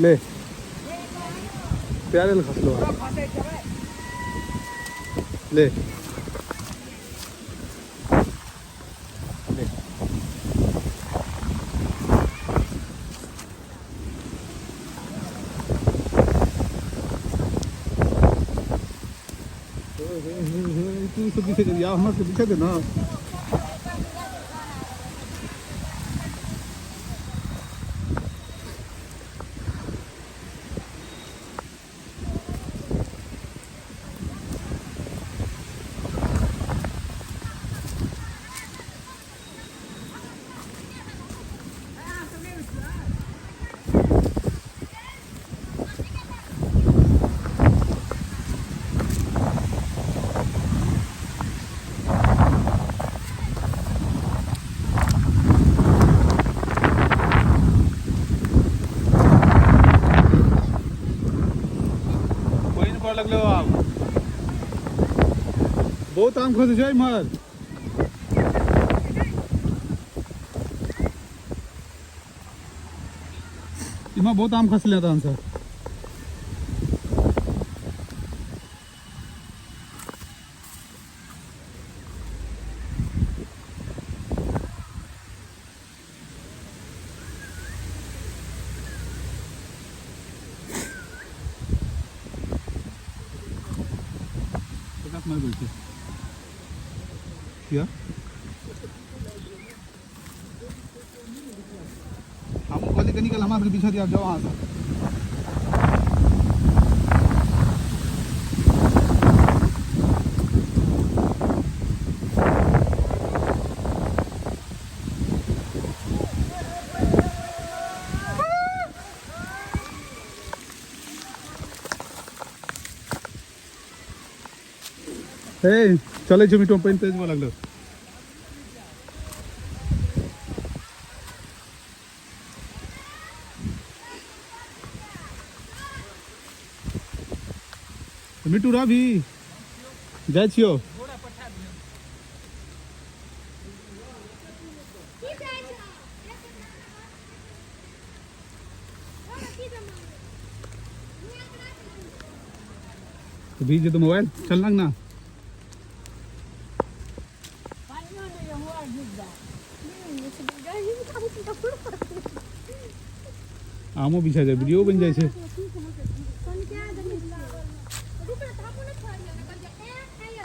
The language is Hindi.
ले प्यारे खसलो ले ले तू तो पीछे चल यार हमारे पीछे दे ना लगलो आप बहुत आम खसे छै इमहर इमहर बहुत आम खसले तहन से क्या हम गली के निकल हमारे पीछे दिया जाओ वहां से ए चले जो मिटो पेन तेज लागलो मिटू रवि जाय छियो तो बीज तो मोबाइल चल लग ना आमो बिछा जाए वीडियो बन जाए छे